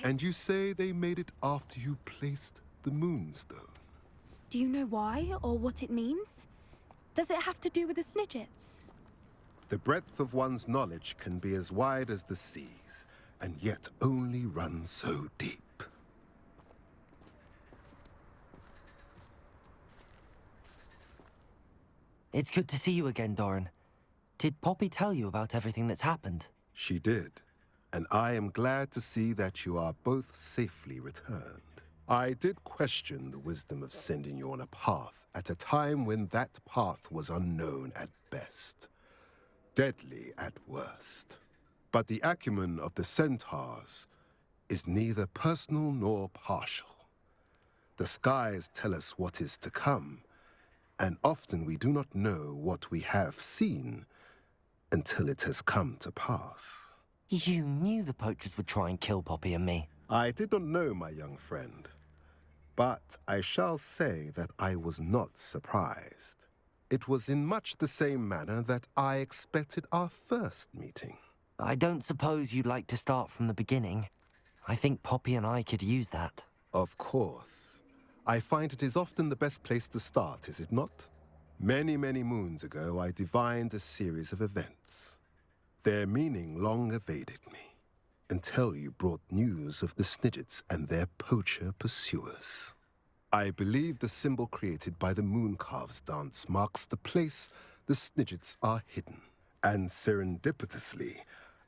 And you say they made it after you placed the moonstone? Do you know why or what it means? Does it have to do with the Snidgets? The breadth of one's knowledge can be as wide as the seas, and yet only run so deep. It's good to see you again, Doran. Did Poppy tell you about everything that's happened? She did, and I am glad to see that you are both safely returned. I did question the wisdom of sending you on a path at a time when that path was unknown at best, deadly at worst. But the acumen of the centaurs is neither personal nor partial. The skies tell us what is to come, and often we do not know what we have seen until it has come to pass. You knew the poachers would try and kill Poppy and me. I did not know, my young friend, but I shall say that I was not surprised. It was in much the same manner that I expected our first meeting. I don't suppose you'd like to start from the beginning. I think Poppy and I could use that. Of course. I find it is often the best place to start, is it not? Many, many moons ago, I divined a series of events. Their meaning long evaded me, until you brought news of the Snidgets and their poacher pursuers. I believe the symbol created by the Mooncalves dance marks the place the Snidgets are hidden. And serendipitously,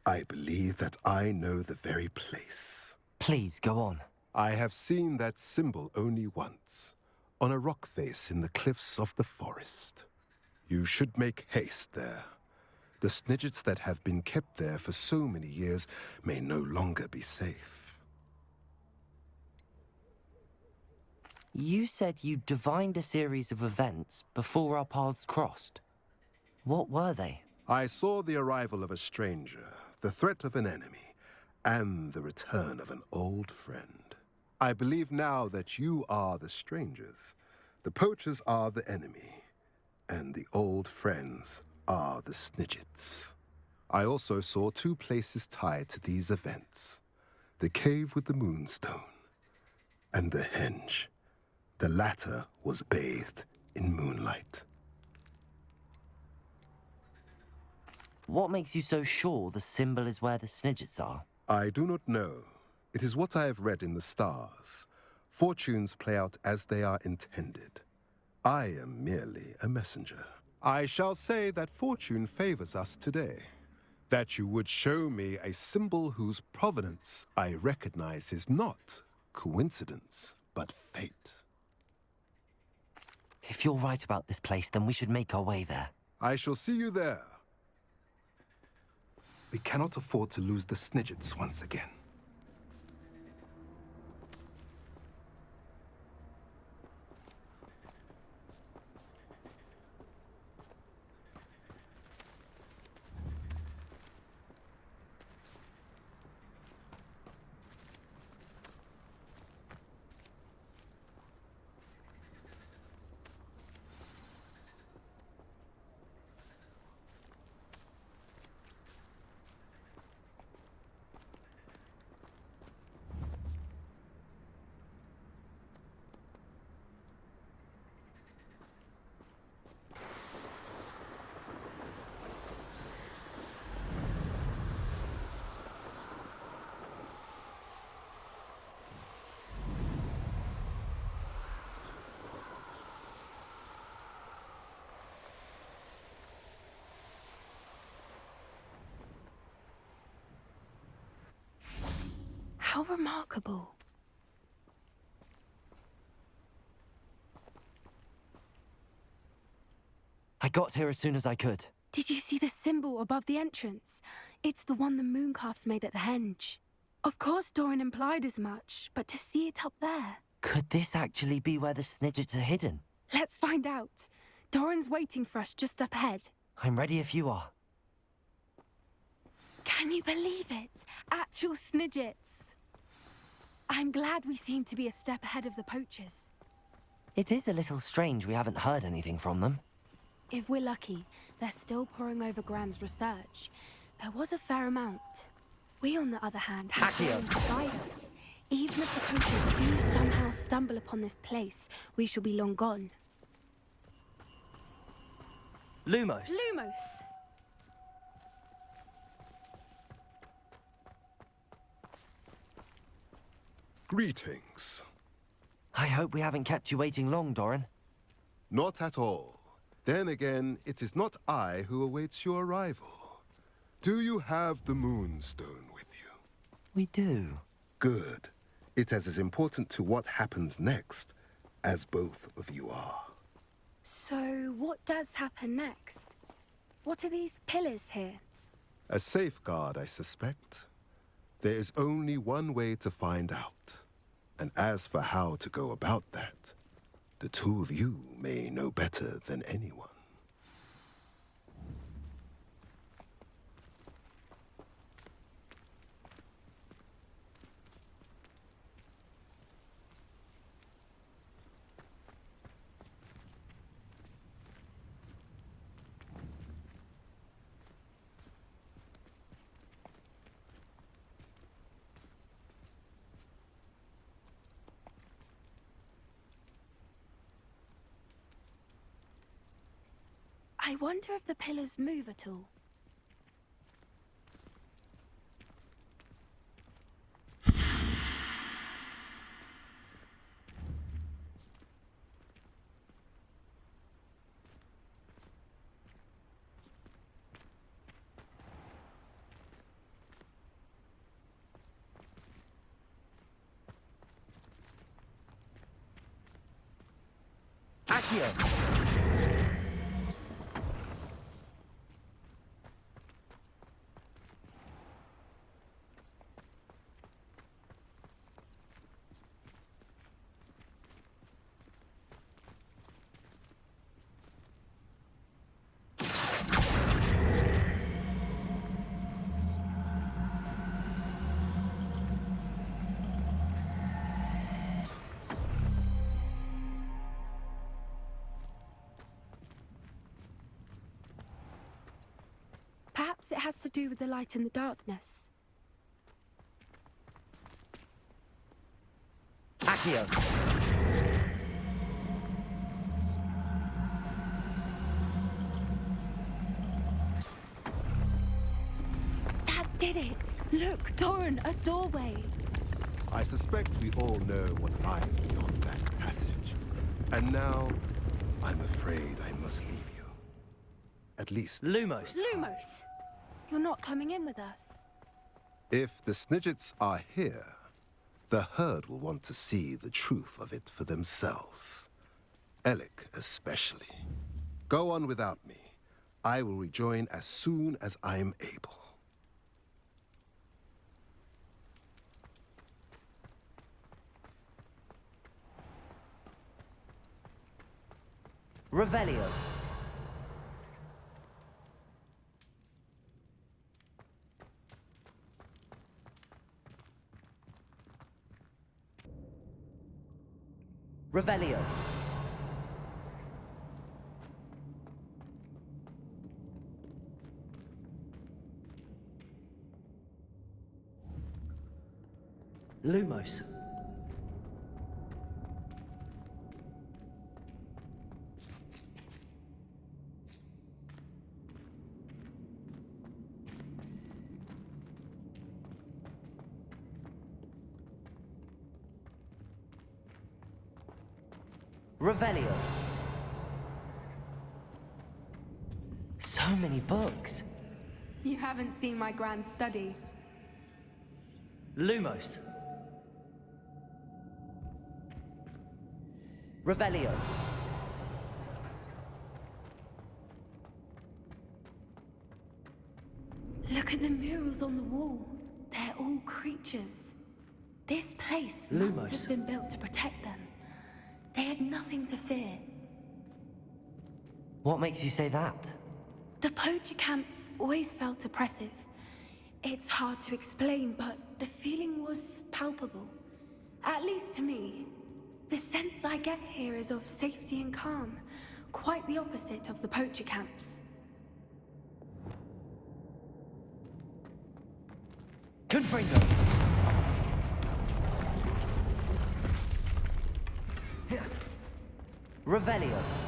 I believe that I know the very place. Please, go on. I have seen that symbol only once, on a rock face in the cliffs of the forest. You should make haste there. The Snidgets that have been kept there for so many years may no longer be safe. You said you divined a series of events before our paths crossed. What were they? I saw the arrival of a stranger, the threat of an enemy, and the return of an old friend. I believe now that you are the strangers, the poachers are the enemy, and the old friends are the Snidgets. I also saw two places tied to these events: the cave with the moonstone and the henge. The latter was bathed in moonlight. What makes you so sure the symbol is where the Snidgets are? I do not know. It is what I have read in the stars. Fortunes play out as they are intended. I am merely a messenger. I shall say that fortune favors us today. That you would show me a symbol whose provenance I recognize is not coincidence, but fate. If you're right about this place, then we should make our way there. I shall see you there. We cannot afford to lose the Snidgets once again. How remarkable. I got here as soon as I could. Did you see the symbol above the entrance? It's the one the Mooncalves made at the henge. Of course Doran implied as much, but to see it up there... Could this actually be where the Snidgets are hidden? Let's find out. Doran's waiting for us just up ahead. I'm ready if you are. Can you believe it? Actual Snidgets. I'm glad we seem to be a step ahead of the poachers. It is a little strange we haven't heard anything from them. If we're lucky, they're still poring over Gran's research. There was a fair amount. We, on the other hand, have Accio. Doran beside us. Even if the poachers do somehow stumble upon this place, we shall be long gone. Lumos! Lumos! Greetings. I hope we haven't kept you waiting long, Doran. Not at all. Then again, it is not I who awaits your arrival. Do you have the Moonstone with you? We do. Good. It is as important to what happens next as both of you are. So, what does happen next? What are these pillars here? A safeguard, I suspect. There is only one way to find out. And as for how to go about that, the two of you may know better than anyone. I wonder if the pillars move at all. Accio! Perhaps it has to do with the light in the darkness. Accio! That did it! Look, Doran, a doorway! I suspect we all know what lies beyond that passage. And now, I'm afraid I must leave you. At least, Lumos! Lumos! You're not coming in with us. if the Snidgets are here, the herd will want to see the truth of it for themselves. Alec especially. Go on without me. I will rejoin as soon as I'm able. Revelio! Revelio! Lumos! Revelio! So many books. You haven't seen my grand study. Lumos. Revelio. Look at the murals on the wall. They're all creatures. This place must Lumos. have been built to protect them. They had nothing to fear. What makes you say that? The poacher camps always felt oppressive. It's hard to explain, but the feeling was palpable. At least to me. The sense I get here is of safety and calm. Quite the opposite of the poacher camps. Confringo! Revelio.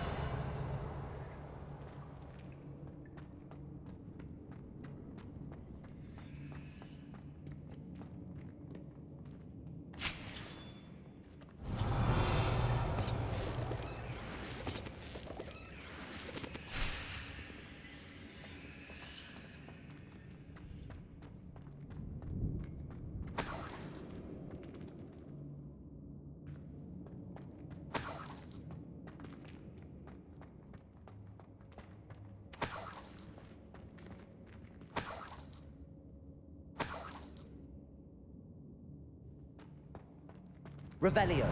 Revelio.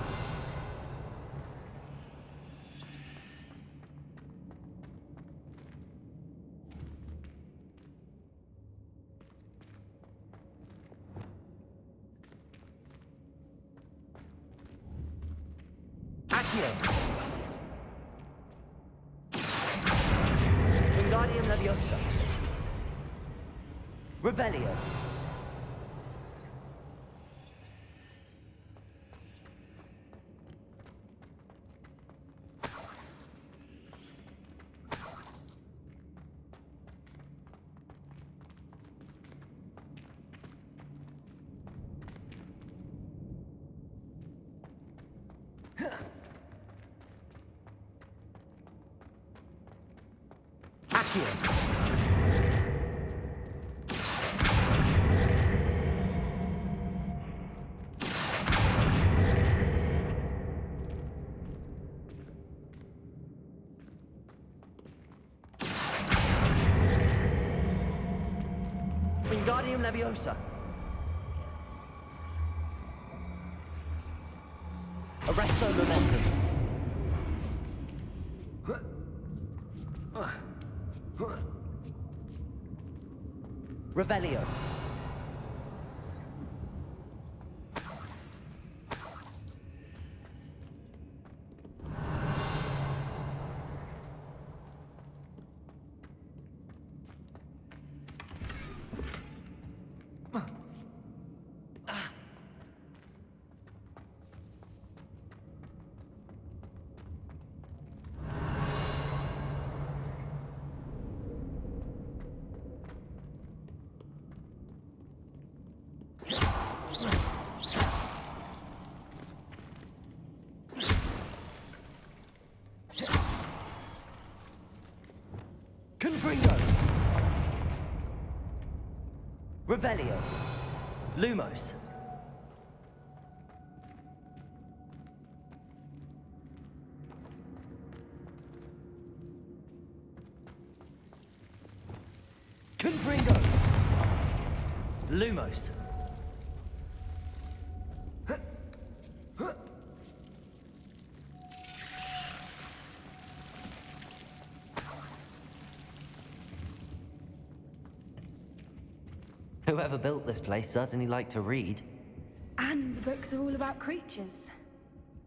Accio. Wingardium Leviosa. Revelio. Accio. Wingardium Leviosa. Arresto Momentum. Revelio. Confringo. Revelio. Lumos. Confringo. Lumos. Whoever built this place certainly liked to read. And the books are all about creatures.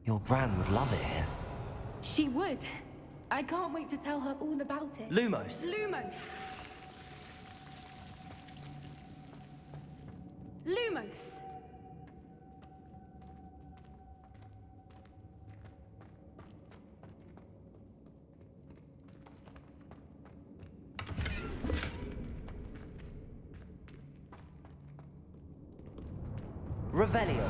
Your Gran would love it here. She would. I can't wait to tell her all about it. Lumos. Lumos! Lumos! Revelio.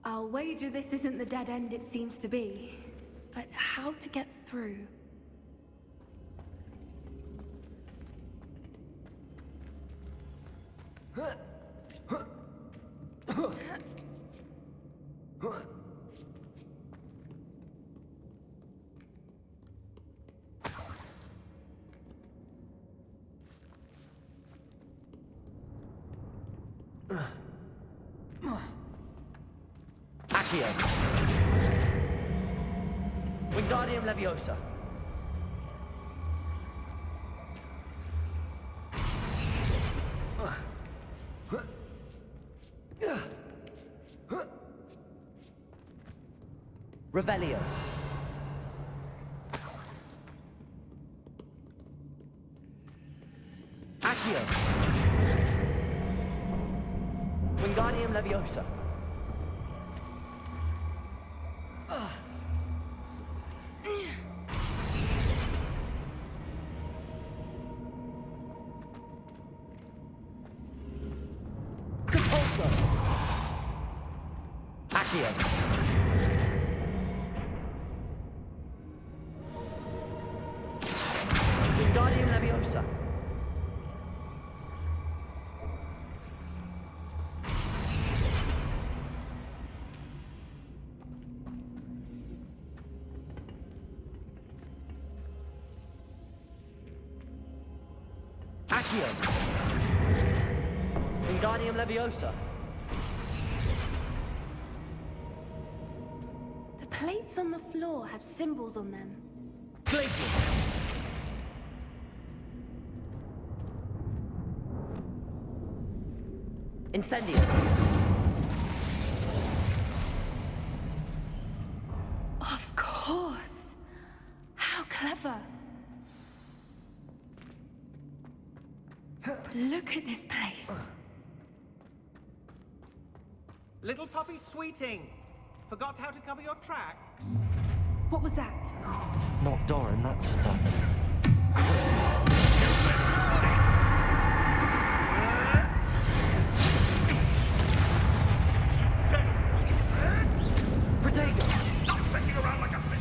I'll wager this isn't the dead end it seems to be. But how to get through? Accio. Wingardium Leviosa. Revelio. Accio. Wingardium Leviosa. Leviosa. Accio. Wingardium Leviosa. The plates on the floor have symbols on them. Glacius. Incendio. Of course. How clever. Look at this place. Little puppy Sweeting. Forgot how to cover your tracks? What was that? Not Doran, that's for certain. Crucible. Protego! Stop fetching around like a fish!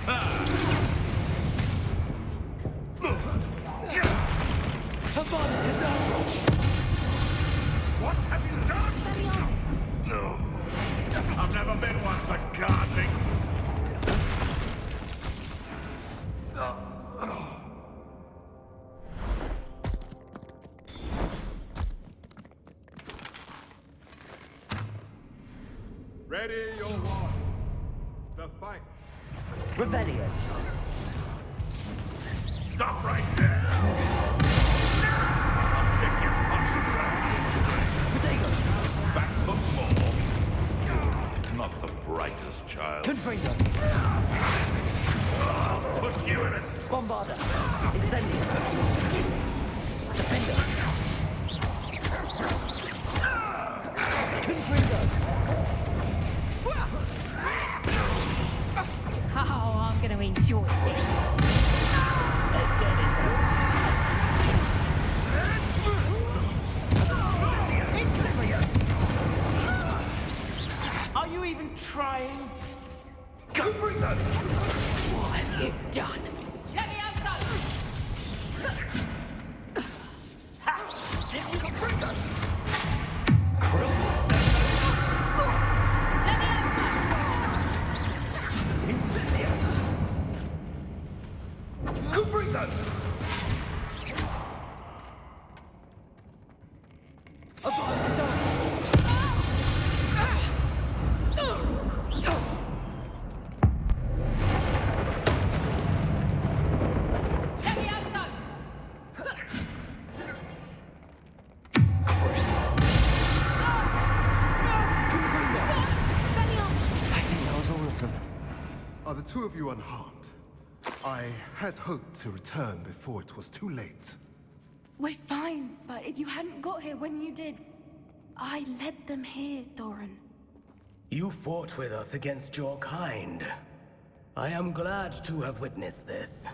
What have you done? Expelliarmus. No. I've never been one for gardening. Ready your wands. The fight. Revelio. Stop right there! I'll take your pockets out. Protego. Back for more. Not the brightest child. Confringo. I'll put you in it. Bombarda. Incendio. Defender. Confringo. Oh, I'm gonna enjoy this. Let's get this out. Are you even trying? Go bring that! What have you done? Go bring that! I think that was all of them. Are the two of you unharmed? I had hoped to return before it was too late. We're fine, but if you hadn't got here when you did, I led them here, Doran. You fought with us against your kind. I am glad to have witnessed this.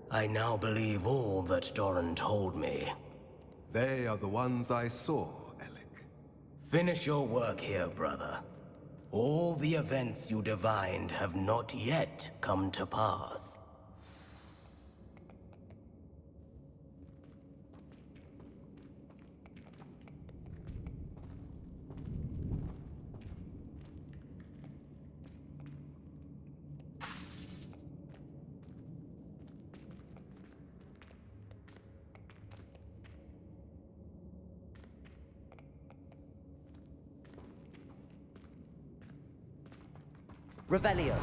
I now believe all that Doran told me. They are the ones I saw, Alec. Finish your work here, brother. All the events you divined have not yet come to pass. Revelio.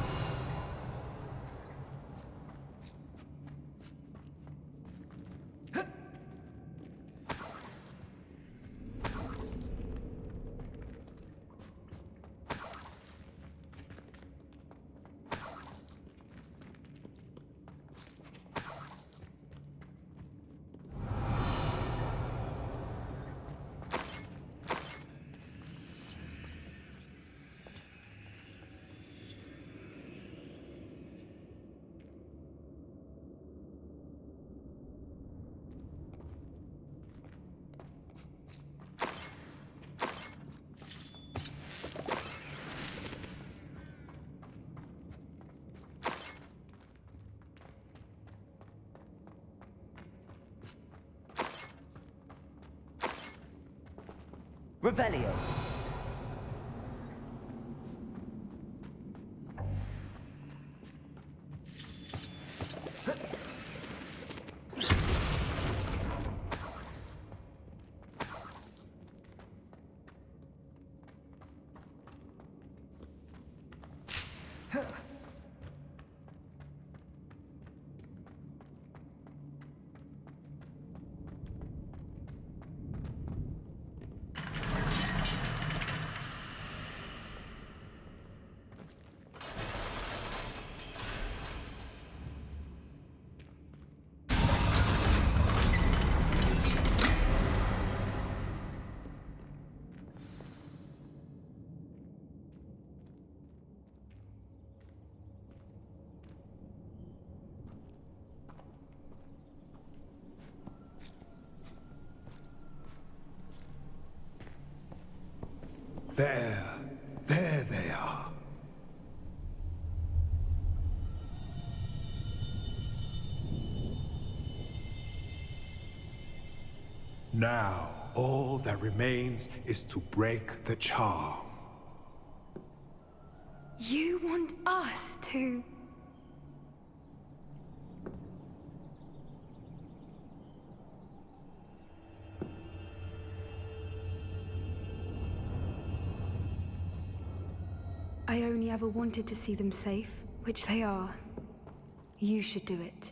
Revelio. There they are. Now, all that remains is to break the charm. You want us to... I only ever wanted to see them safe, which they are. You should do it.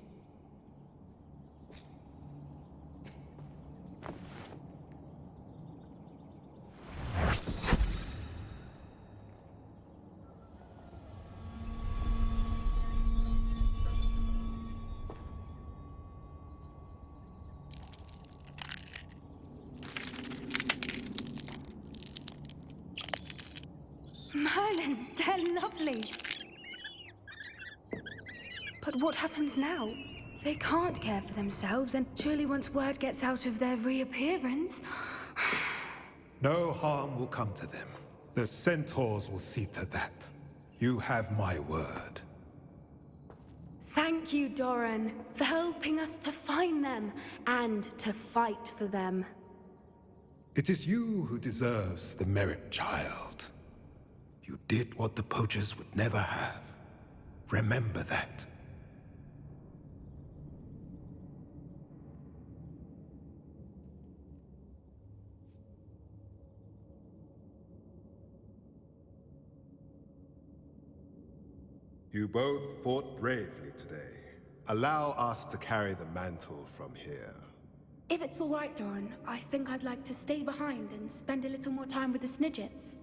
Merlin, they're lovely. But what happens now? They can't care for themselves, and surely once word gets out of their reappearance... No harm will come to them. The centaurs will see to that. You have my word. Thank you, Doran, for helping us to find them and to fight for them. It is you who deserves the merit, child. You did what the poachers would never have. Remember that. You both fought bravely today. Allow us to carry the mantle from here. If it's all right, Doran, I think I'd like to stay behind and spend a little more time with the Snidgets.